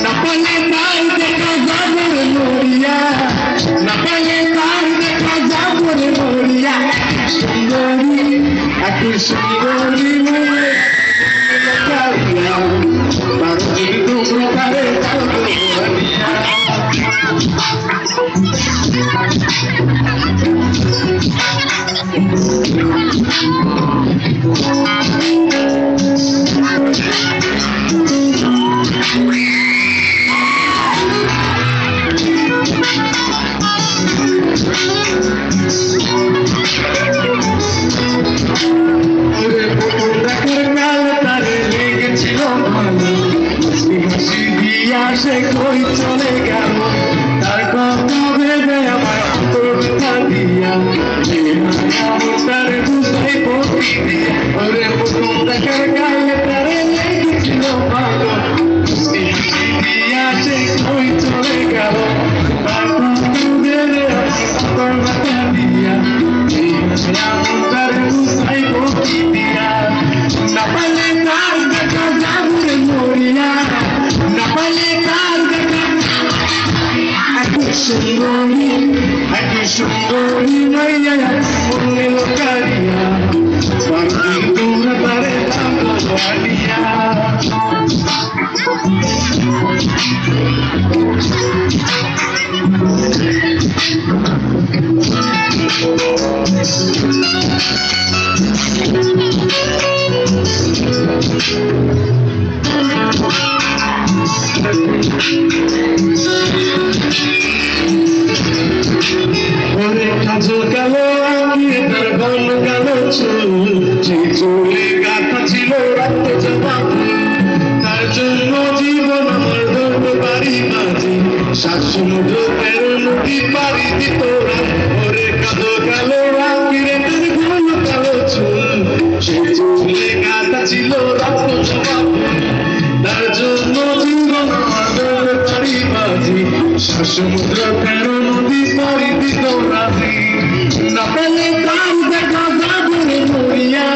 না পালে তার দেখা যাবে মরিয়া, না পালে তার দেখা যাবে মরিয়া। সুন্দরী এত সুন্দরী মেয়ে কারিয়া, তার কিন্তু তারে যাবে মরিয়া। সে কই চলে গেল, তার কথা ভেবে আমার অন্তর ব্যথা দিয়া, তার বুঝাই বকি দিয়া। ওরে প্রথম দেখার গায়ে তারে লেগেছিল ভালো, হাসি দিয়া সে কই চলে গেল, তার কথা ভেবে আমার অন্তর ব্যথা দিয়া, তার বুঝাই বকি দিয়া। না পালে তার দেখা যাবে মরিয়া, না পালে তার দেখা সুন্দরী এত সুন্দরী মাইয়া মনে লোকারিয়া, পারদিন তোমরা তারে বানিয়া। ওরে কাজল কালো আঁকিয়ে তার ঘন কালো চুল, সেই চুলে গাঁথা ছিল রক্ত জবা ফুল। তার জন্য জীবন আমার ধরতে পারি মাঝি, সাত সমুদ্র 13 নদী পাড়ি দিত। ওরে কাজল কালো আঁকিয়ে তার ঘন কালো চুল, সেই চুলে গাঁথা ছিল রক্ত জবা ফুল। তার জন্য জীবন আমার ধরতে পারি মাঝি, সাত সমুদ্র 13 নদী পাড়ি দিত রাজি। না পেলে তার দেখা যাবে মরিয়া,